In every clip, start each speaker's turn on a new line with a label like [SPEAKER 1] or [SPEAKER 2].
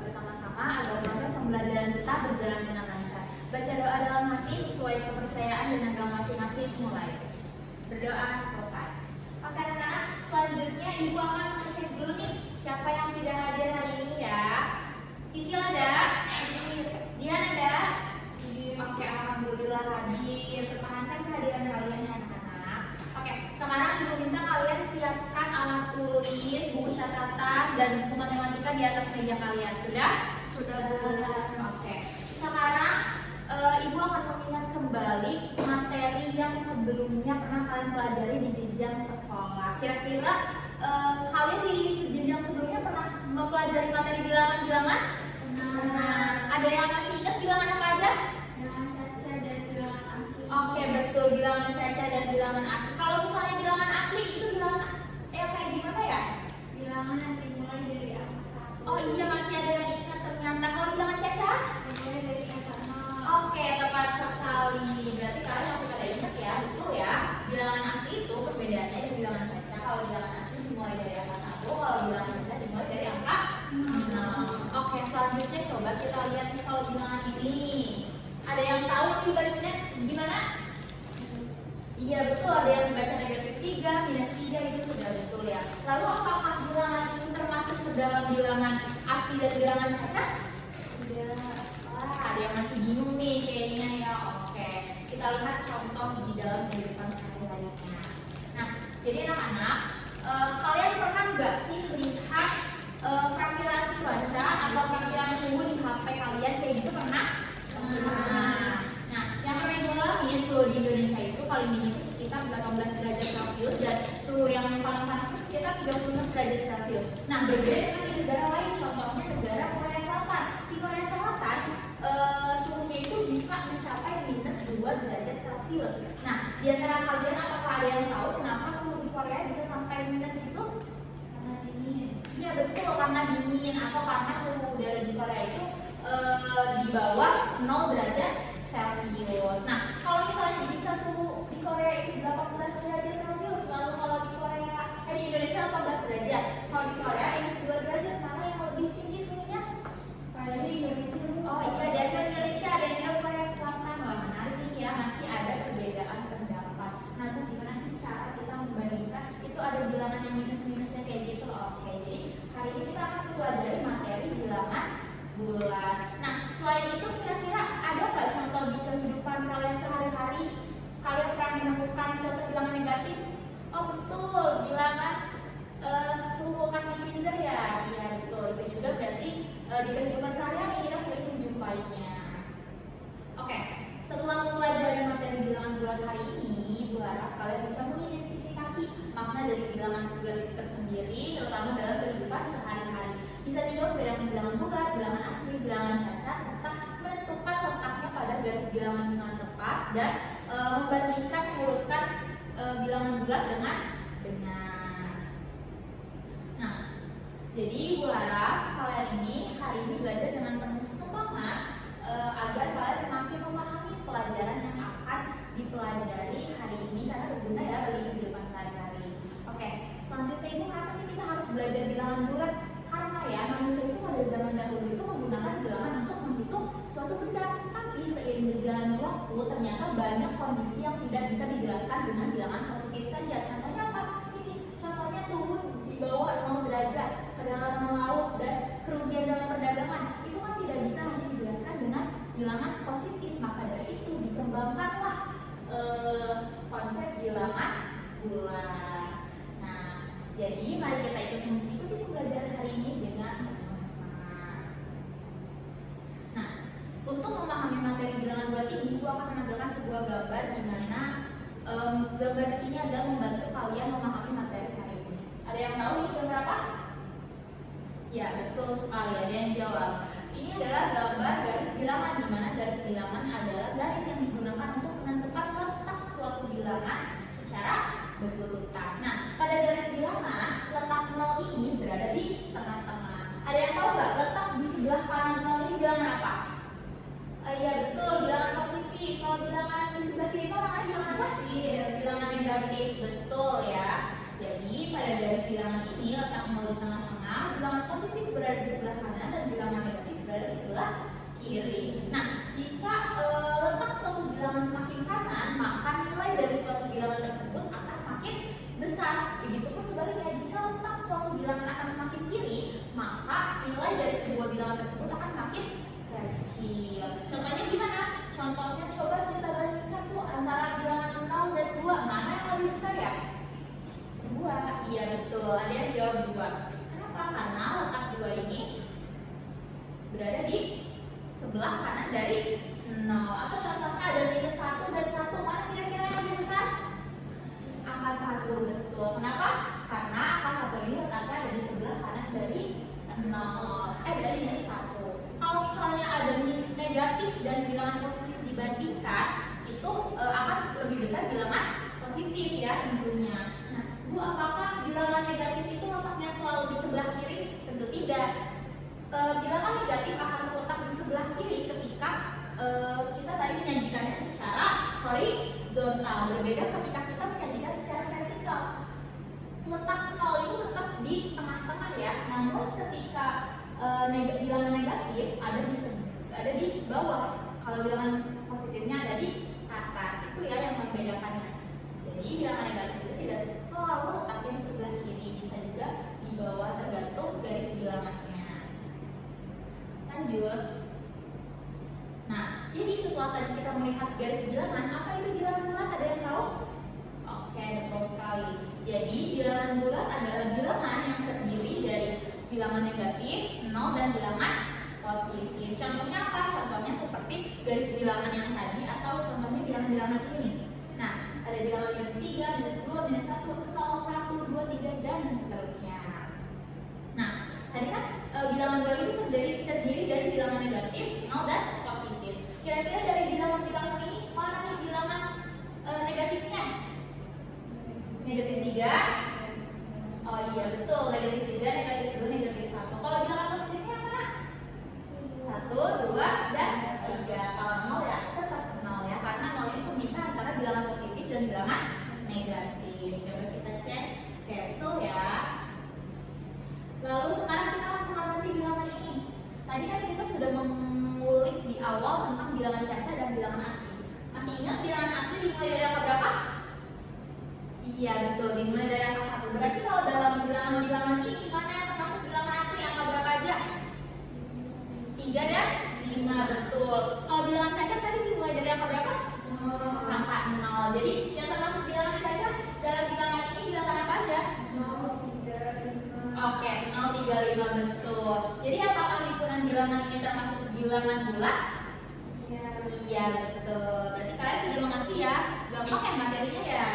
[SPEAKER 1] bersama-sama agar proses pembelajaran kita berjalan dengan lancar. Baca doa dalam hati sesuai kepercayaan dan agama masing-masing. Mulai. Berdoa selesai. Oke anak-anak, selanjutnya ibu akan mengecek dulu nih siapa yang tidak hadir hari ini ya. Sisil ada? Jihan ada? Oke, alhamdulillah hadir. Pertahankan kehadiran kalian ya anak-anak. Oke, sekarang ibu minta kalian siapkan alat tulis, buku catatan, dan buku matematika di atas meja kalian. Sudah? Sudah. Oke. Sekarang ibu akan mengingat kembali materi yang sebelumnya pernah kalian pelajari di jenjang sekolah. Kira-kira kalian di jenjang sebelumnya pernah mempelajari materi bilangan-bilangan? Nah, ada yang masih ingat bilangan apa aja?
[SPEAKER 2] Bilangan caca dan bilangan asli.
[SPEAKER 1] Oke, betul, bilangan caca dan bilangan asli. Kalau misalnya bilangan asli itu bilangan kayak gimana ya?
[SPEAKER 2] Bilangan yang dimulai dari angka 1.
[SPEAKER 1] Oh iya, masih ada yang ingat ternyata. Kalau bilangan caca?
[SPEAKER 2] Dimulai dari angka 0.
[SPEAKER 1] Oke, tepat sekali. Berarti kalian masih pada ingat ya, betul ya. Bilangan asli itu perbedaannya dari bilangan caca. Kalau bilangan asli dimulai dari angka 1, kalau bilangan caca dimulai dari angka 0. Oke, selanjutnya coba kita lihat nih kalau bilangan ini. Ada yang tahu nih bacanya gimana? Iya betul, ada yang baca negatif 3, minus 3 itu sudah betul ya. Lalu apakah bilangan ini termasuk ke dalam bilangan asli dan bilangan caca?
[SPEAKER 2] Tidak.
[SPEAKER 1] Wah, ada yang masih bingung nih kayaknya ya. Oke, kita lihat contoh di dalam kehidupan sehari-harinya. Nah, jadi anak-anak, kalian pernah nggak sih lihat perakiraan cuaca atau perakiraan suhu di HP kalian kayak gitu pernah? Nah, yang pernah ibu alamin suhu di Indonesia itu paling dingin itu sekitar 18 derajat Celcius dan suhu yang paling panas itu sekitar 36 derajat Celcius. Nah, berbeda dengan di negara lain, contohnya negara Korea Selatan. Di Korea Selatan suhunya itu bisa mencapai minus 2 derajat Celcius. Nah, di antara kalian apakah ada yang tahu kenapa suhu di Korea bisa sampai minus itu?
[SPEAKER 2] Karena dingin.
[SPEAKER 1] Iya betul, karena dingin atau karena suhu udara di Korea itu di bawah 0 derajat Celcius. Nah, kalau misalnya jika suhu di Korea itu 18 derajat Celcius, lalu kalau di di Indonesia 18 derajat, kalau di Korea minus 2 derajat, mana yang lebih tinggi suhunya?
[SPEAKER 2] Kayaknya Indonesia.
[SPEAKER 1] Oh iya, dari Indonesia ada yang jauh Korea Selatan. Wah, menarik ini ya, masih ada perbedaan pendapat. Nah, itu gimana sih cara kita membandingkan? Itu ada bilangan yang minus-minusnya kayak gitu. Oke, jadi hari ini kita akan pelajari materi bilangan bulan. Nah, selain itu kira-kira ada nggak contoh di kehidupan kalian sehari-hari kalian pernah menemukan contoh bilangan negatif? Oh betul, bilangan suhu kulkasnya freezer ya. Iya betul, itu juga berarti di kehidupan sehari-hari kita sering menjumpainya. Oke, setelah mempelajari materi bilangan bulan hari ini, Bu harap kalian bisa mengidentifikasi makna dari bilangan bulan itu tersendiri, terutama dalam kehidupan sehari-hari. Bisa juga membedakan bilangan bulat, bilangan asli, bilangan caca, serta menentukan letaknya pada garis bilangan dengan tepat dan membandingkan urutkan bilangan bulat dengan benar. Nah, jadi Bu harap kalian ini hari ini belajar dengan penuh semangat agar kalian semakin memahami pelajaran yang akan dipelajari hari ini karena berguna ya bagi kehidupan sehari-hari. Oke, selanjutnya Ibu kenapa sih kita harus belajar bilangan bulat? Karena ya manusia itu pada zaman dahulu itu menggunakan bilangan untuk menghitung suatu benda, tapi seiring berjalannya waktu ternyata banyak kondisi yang tidak bisa dijelaskan dengan bilangan positif saja. Contohnya apa? Ini contohnya suhu di bawah 0 derajat, kedalaman laut dan kerugian dalam perdagangan itu kan tidak bisa hanya dijelaskan dengan bilangan positif. Maka dari itu dikembangkanlah konsep bilangan bulat. Nah, jadi mari kita ikuti pembelajaran hari ini dengan penuh semangat. Nah, untuk memahami materi bilangan bulat ini, Ibu akan menampilkan sebuah gambar di mana gambar ini adalah membantu kalian memahami materi hari ini. Ada yang tahu ini gambar apa? Ya, betul sekali. Ada yang jawab. Ini adalah gambar garis bilangan, di mana garis bilangan adalah garis yang digunakan untuk menentukan letak suatu bilangan secara berurutan. Nah, pada garis bilangan, letak 0 ini berada di tengah-tengah. Ada yang tahu nggak letak di sebelah kanan 0 ini bilangan apa? Iya betul, bilangan positif. Kalau bilangan di sebelah kiri itu namanya bilangan apa? Iya, bilangan negatif. Betul ya. Jadi pada garis bilangan ini letak 0 di tengah-tengah, bilangan positif berada di sebelah kanan dan bilangan negatif kiri. Nah, jika letak suatu bilangan semakin kanan, maka nilai dari suatu bilangan tersebut akan semakin besar. Begitupun sebaliknya, jika letak suatu bilangan akan semakin kiri, maka nilai dari sebuah bilangan tersebut akan semakin kecil. Contohnya gimana? Contohnya coba kita bandingkan tuh antara bilangan 0 dan 2, mana yang lebih besar ya? 2. Iya betul, ada yang jawab 2. Kenapa? Karena letak 2 ini berada di sebelah kanan dari 0. Atau contohnya ada minus 1 dan 1, mana kira-kira yang lebih besar? Angka 1, betul. Kenapa? Karena angka 1 ini letaknya ada di sebelah kanan dari 0. Dari minus 1. Kalau misalnya ada negatif dan bilangan positif dibandingkan, itu akan lebih besar bilangan positif ya tentunya. Nah, Bu, apakah bilangan negatif itu letaknya selalu di sebelah kiri? Tentu tidak. Bilangan negatif akan terletak di sebelah kiri ketika kita tadi menyajikannya secara horizontal. Berbeda ketika kita menyajikan secara vertikal. Letak 0 itu tetap di tengah-tengah ya. Namun ketika bilangan negatif ada di bawah. Kalau bilangan positifnya ada di atas. Itu ya yang membedakannya. Jadi bilangan negatif itu tidak selalu letaknya di sebelah kiri, bisa juga di bawah tergantung garis bilangannya. Lanjut. Nah, jadi setelah tadi kita melihat garis bilangan, apa itu bilangan bulat? Ada yang tahu? Oke, betul sekali. Jadi bilangan bulat adalah bilangan yang terdiri dari bilangan negatif, 0 dan bilangan positif. Contohnya apa? Contohnya seperti garis bilangan yang tadi atau contohnya bilangan-bilangan ini. Nah, ada bilangan minus 3, minus 2, minus 1, 0, 1, 2, 3, dan seterusnya. Nah, tadi kan bilangan bulat itu terdiri dari bilangan negatif, 0 dan positif. Kira-kira dari bilangan-bilangan ini, mana nih bilangan negatifnya? Negatif 3. Oh iya betul, negatif 3, negatif 2, negatif 1. Kalau bilangan positifnya mana? 1, 2, dan 3. Kalau 0 ya tetap 0 ya, karena 0 ini pemisah antara bilangan positif dan bilangan negatif. Coba kita cek, oke betul ya. Lalu sekarang kita akan mengamati bilangan ini. Tadi kan kita sudah mengulik di awal tentang bilangan caca dan bilangan asli. Masih ingat bilangan asli dimulai dari angka berapa? Iya betul, dimulai dari angka 1. Berarti kalau dalam bilangan-bilangan ini, mana yang termasuk bilangan asli? Angka berapa aja? 3 dan 5, betul. Kalau bilangan cacat tadi dimulai dari angka berapa? Angka 0. Jadi yang termasuk bilangan cacat dalam bilangan ini bilangan apa aja?
[SPEAKER 2] 0, 3, 5.
[SPEAKER 1] Oke, 0, 3, 5, betul. Jadi apakah himpunan bilangan ini termasuk bilangan bulat? Iya betul. Berarti kalian sudah mengerti ya. Gampang ya materinya ya.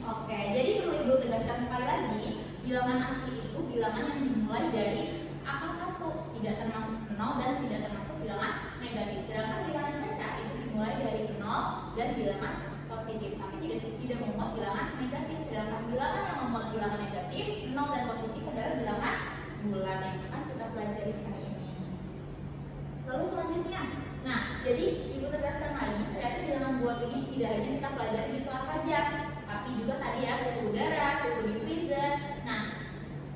[SPEAKER 1] Oke, jadi perlu Ibu tegaskan sekali lagi, bilangan asli itu bilangan yang dimulai dari angka 1, tidak termasuk 0 dan tidak termasuk bilangan negatif. Sedangkan bilangan caca itu dimulai dari 0 dan bilangan positif, tapi tidak memuat bilangan negatif. Sedangkan bilangan yang memuat bilangan negatif, 0 dan positif adalah bilangan bulat yang akan kita pelajari hari ini. Lalu selanjutnya, nah jadi Ibu tegaskan lagi, ternyata bilangan bulat ini tidak hanya kita pelajari di kelas saja, tapi juga tadi ya suhu udara, suhu diffusion, nah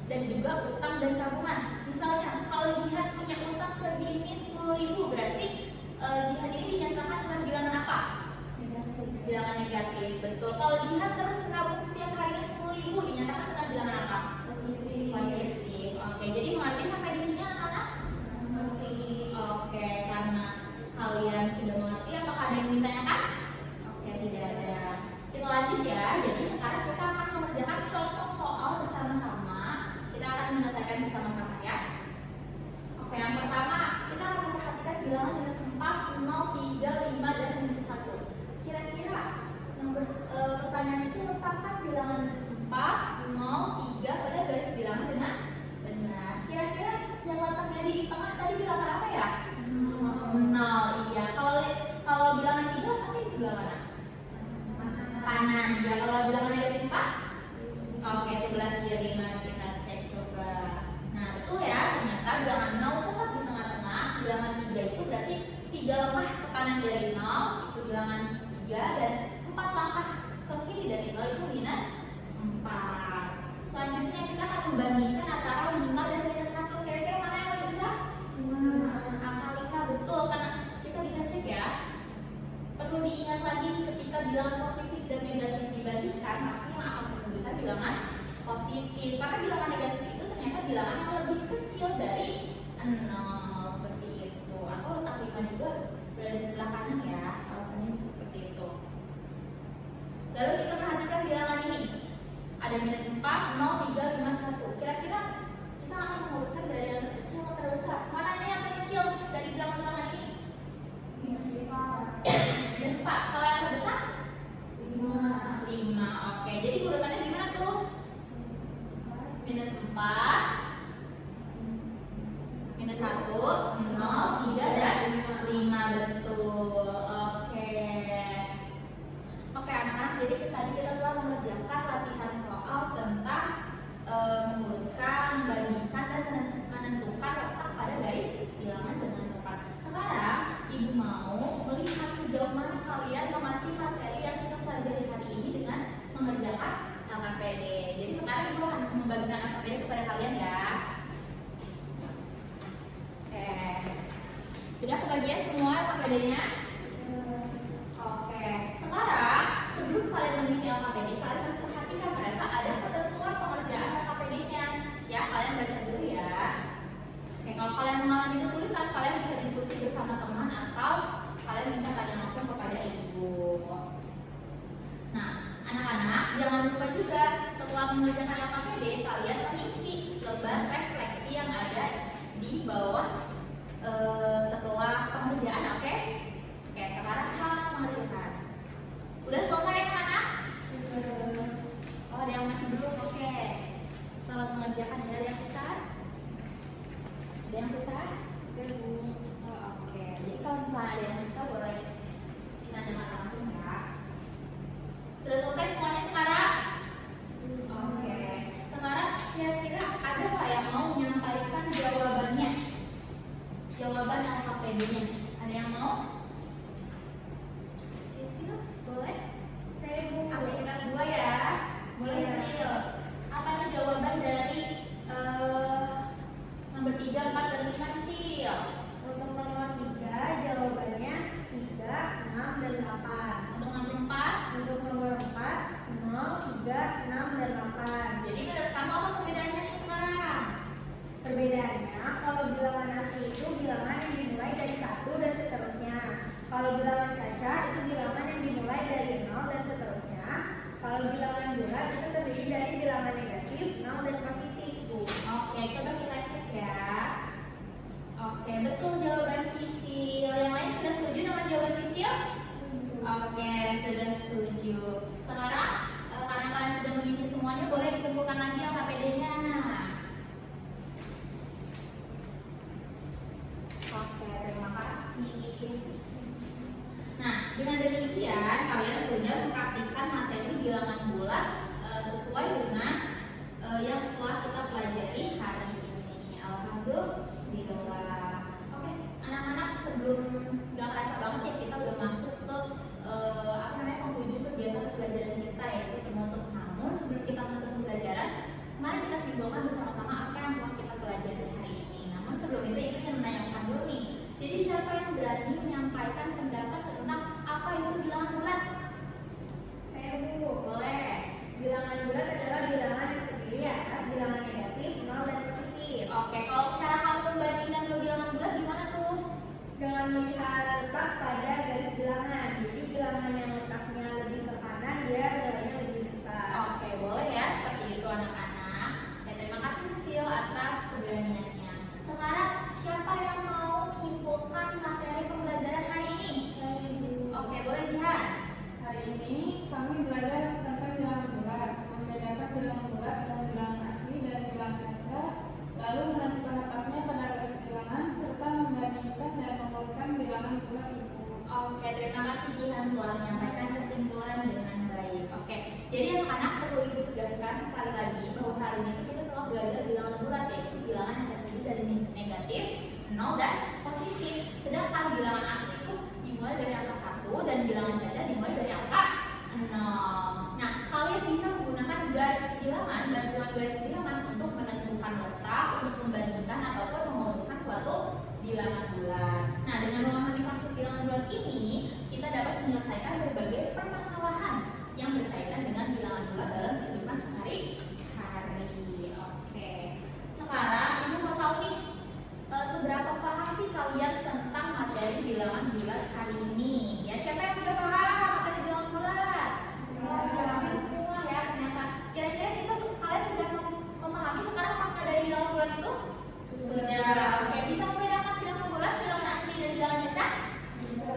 [SPEAKER 1] dan juga utang dan tabungan. Misalnya kalau jihad punya utang ke Dini 10.000, berarti jihad ini dinyatakan dengan bilangan apa? Bilangan negatif, betul. Kalau jihad terus menabung setiap harinya 10.000, dinyatakan dengan bilangan apa? Positif. Oke, jadi mengerti sampai di sini anak-anak?
[SPEAKER 2] Mengerti.
[SPEAKER 1] Oke, karena kalian sudah mengerti, apakah ada yang ditanyakan? Oke, tidak ada. Kita lanjut ya. Jadi sekarang kita akan mengerjakan contoh soal bersama-sama. Kita akan menyelesaikan bersama-sama ya. Oke, yang pertama kita akan memperhatikan bilangan minus 4, 0, 3, 5, dan minus 1. Kira-kira pertanyaan itu letakkan bilangan minus 4, 0, 3 pada garis bilangan dengan benar. Kira-kira yang letaknya di tengah tadi bilangan apa ya? 0. Iya. Kalau bilangan 3 letaknya di sebelah mana? Kanan. Ya, kalau bilangan negatif 4? Oke, sebelah kiri. Mari kita cek coba. Nah, betul ya. Ternyata bilangan 0 tetap di tengah-tengah. Bilangan 3 itu berarti 3 langkah ke kanan dari 0 itu bilangan 3, dan 4 langkah ke kiri dari 0 itu minus 4. Selanjutnya kita akan membandingkan antara 5 dan minus 1. Kira-kira mana yang lebih besar? Angka 5, betul. berada di sebelah kanan ya, alasannya bisa seperti itu. Lalu kita perhatikan bilangan ini, ada minus 4, 0, 3, 5, 1. Kira-kira kita akan mengurutkan dari yang terkecil ke terbesar. Mana ini yang terkecil dari bilangan-bilangan ini?
[SPEAKER 2] Minus 4.
[SPEAKER 1] Minus 4. Kalau yang terbesar?
[SPEAKER 2] 5.
[SPEAKER 1] 5. Oke, jadi urutannya gimana tuh? Minus 4, minus 1, 0, 3, dan 5. Betul. Oke. Oke anak-anak, jadi tadi kita telah mengerjakan latihan soal tentang mengurutkan, membandingkan, dan menentukan letak pada garis bilangan dengan tepat. Sekarang ibu mau melihat sejauh mana kalian mengerti materi yang kita pelajari hari ini dengan mengerjakan LKPD. Jadi sekarang ibu akan membagikan LKPD kepada kalian ya. Oke, sudah kebagian semua LKPD-nya? Oke, sekarang sebelum kalian mengisi LKPD, kalian harus perhatikan ternyata ada ketentuan pengerjaan LKPD-nya. Ya, kalian baca dulu ya. Oke, kalau kalian mengalami kesulitan, kalian bisa diskusi bersama teman atau kalian bisa tanya langsung kepada ibu. Nah, anak-anak jangan lupa juga setelah mengerjakan LKPD, kalian mengisi lembar refleksi yang ada di bawah setelah pengerjaan. Oke? Oke, sekarang selamat mengerjakan. Udah selesai anak-anak? Oh, ada yang masih belum? Oke. Selamat mengerjakan. Ada yang susah? Ada yang susah? Oh, oke. Jadi kalau misalnya ada yang susah boleh ditanyakan langsung ya. Sudah selesai semuanya sekarang? Oke. Sekarang kira-kira ada nggak yang mau menyampaikan jawabannya? Jawaban LKPD-nya. Ada yang mau? Sisil, boleh?
[SPEAKER 2] Saya Bu.
[SPEAKER 1] Aktivitas 2 ya. Boleh
[SPEAKER 2] Ya.
[SPEAKER 1] Sil. Apa nih jawaban dari nomor 3, 4, dan 5 nih Sil?
[SPEAKER 2] Untuk nomor 3 jawabannya 3, 6, dan 8.
[SPEAKER 1] Untuk nomor 4?
[SPEAKER 2] Untuk nomor 4, 0, 3, 6, dan 8.
[SPEAKER 1] Jadi menurut kamu apa perbedaannya nih sekarang?
[SPEAKER 2] Perbedaannya, kalau bilangan asli itu bilangan yang dimulai dari 1 dan seterusnya. Kalau bilangan kaca itu bilangan yang dimulai dari 0 dan seterusnya. Kalau bilangan bulat itu terdiri dari bilangan negatif, 0, dan positif, Bu.
[SPEAKER 1] Oke, coba kita cek ya. Oke, betul jawaban Sisil. Yang lain sudah setuju dengan jawaban Sisil? Oke, sudah setuju. Sekarang karena kalian sudah mengisi semuanya, boleh dikumpulkan lagi LKPD-nya. Oke, terima kasih. Nah, dengan demikian kalian sudah mempraktikkan materi bilangan bulat sesuai dengan yang telah kita pelajari hari ini. Alhamdulillah. Oke, anak-anak, sebelum nggak kerasa banget ya kita udah masuk ke penghujung kegiatan pembelajaran kita, yaitu penutup. Namun sebelum kita menutup pembelajaran, mari kita simpulkan bersama-sama apa yang telah kita pelajari hari ini. Namun sebelum itu ibu ingin menanyakan dulu nih. Jadi siapa yang berani menyampaikan pendapat tentang apa itu bilangan bulat?
[SPEAKER 2] Saya Bu.
[SPEAKER 1] Boleh.
[SPEAKER 2] Bilangan bulat adalah bilangan yang terdiri atas bilangan negatif, 0, dan positif.
[SPEAKER 1] Oke, kalau cara kamu membandingkan dua bilangan bulat gimana tuh?
[SPEAKER 2] Dengan melihat letak pada garis bilangan. Jadi bilangan yang letaknya lebih ke kanan dia nilainya lebih besar.
[SPEAKER 1] Oke, boleh ya seperti itu anak-anak. Ya, terima kasih Sil atas keberaniannya. Sekarang siapa yang mau menyimpulkan materi pembelajaran hari ini?
[SPEAKER 3] Saya Bu.
[SPEAKER 1] Oke, boleh Jihan.
[SPEAKER 3] Hari ini kami belajar tentang bilangan bulat, membedakan bilangan bulat dengan bilangan asli dan bilangan kaca, lalu menentukan letaknya pada garis bilangan, serta membandingkan dan mengurutkan bilangan bulat itu.
[SPEAKER 1] Oke, terima kasih Jihan telah menyampaikan kesimpulan dengan baik. Oke, jadi anak-anak perlu ibu tegaskan sekali lagi bahwa hari ini kita telah belajar bilangan bulat, yaitu bilangan yang terdiri dari negatif, 0, dan positif. Sedangkan bilangan asli itu dimulai dari angka 1 dan bilangan caca dimulai dari angka 0. Nah, kalian bisa menggunakan garis bilangan, bantuan garis bilangan untuk menentukan letak, untuk membandingkan ataupun mengurutkan suatu bilangan bulat. Nah, dengan memahami konsep bilangan bulat ini, kita dapat menyelesaikan berbagai permasalahan yang berkaitan dengan bilangan bulat dalam kehidupan sehari-hari. Oke. Sekarang ibu mau tahu nih, seberapa paham sih kalian tentang materi materi bilangan bulat kali ini. Ya, siapa yang sudah paham materi bilangan bulat? Ya, semua ya ternyata. Kira-kira kalian sudah memahami sekarang makna dari bilangan bulat itu? Sudah. Oke, bisa membedakan bilangan bulat, bilangan asli dan bilangan cacat?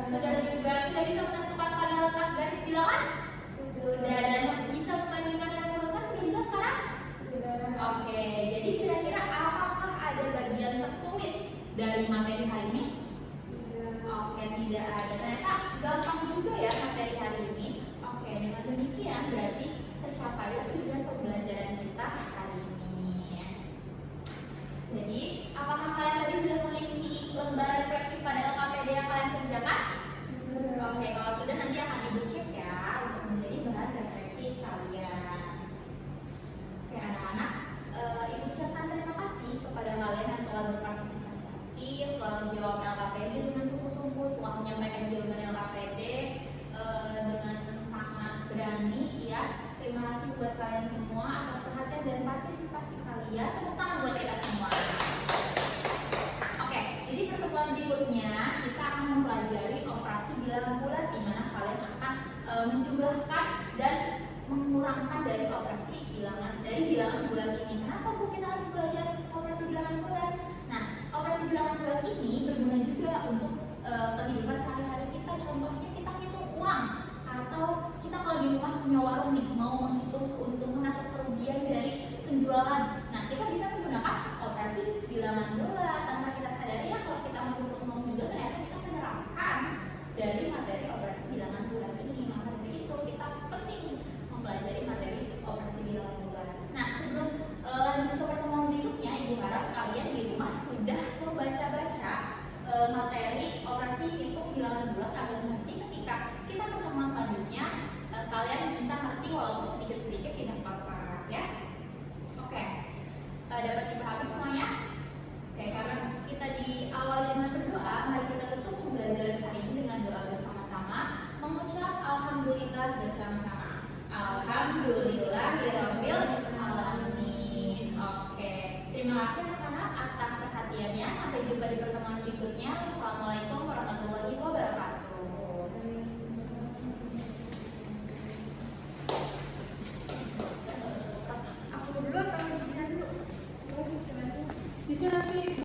[SPEAKER 1] Sudah juga. Sudah bisa menentukan pada letak garis bilangan? Sudah. Dan bisa membandingkan dan mengumpulkan? Sudah bisa sekarang? Oke, jadi kira-kira apakah ada bagian tersulit dari materi hari ini? Oke, tidak ada. Ternyata gampang juga ya materi hari ini. Oke, dengan demikian berarti tercapai tujuan pembelajaran kita hari ini. Jadi, apakah kalian tadi sudah mengisi lembar refleksi pada LKPD yang kalian kerjakan? Oke, kalau sudah nanti akan ibu cek ya untuk menjadi bahan refleksi kalian. Oke, anak-anak, ibu ucapkan terima kasih kepada kalian yang telah berpartisipasi aktif, telah menjawab LKPD dengan sungguh-sungguh, telah menyampaikan jawaban LKPD dengan sangat berani ya. Terima kasih buat kalian semua atas perhatian dan partisipasi kalian. Tepuk tangan buat kita semua. Oke, jadi pertemuan berikutnya kita akan mempelajari operasi bilangan bulat di mana kalian akan menjumlahkan dan mengurangkan dari operasi bilangan bulat ini. Kenapa Bu kita harus belajar operasi bilangan bulat? Nah, operasi bilangan bulat ini berguna juga untuk kehidupan sehari-hari kita. Contohnya kita menghitung uang, atau kita kalau di rumah punya warung nih mau menghitung keuntungan atau kerugian dari penjualan. Nah, kita bisa menggunakan operasi bilangan bulat tanpa kita sadari ya kalau kita menghitung uang juga ternyata kita menerapkan dari materi operasi bilangan bulat ini. Maka dari itu kita penting mempelajari materi operasi bilangan bulat. Nah, sebelum lanjut ke pertemuan berikutnya, ibu harap kalian di rumah sudah membaca-baca materi operasi hitung bilangan bulat agar nanti ketika kita pertemuan selanjutnya kalian bisa ngerti walaupun sedikit-sedikit tidak apa-apa ya. Oke, dapat dipahami semuanya? Oke, karena kita diawali dengan berdoa, mari kita tutup pembelajaran hari ini dengan doa bersama-sama, mengucap alhamdulillah bersama-sama. Alhamdulillahirabbil alamin. Oke, terima kasih anak-anak atas perhatiannya. Sampai jumpa di pertemuan berikutnya. Wassalamualaikum warahmatullahi wabarakatuh.
[SPEAKER 2] Aku dulu atau Gina dulu?
[SPEAKER 3] Bisa nanti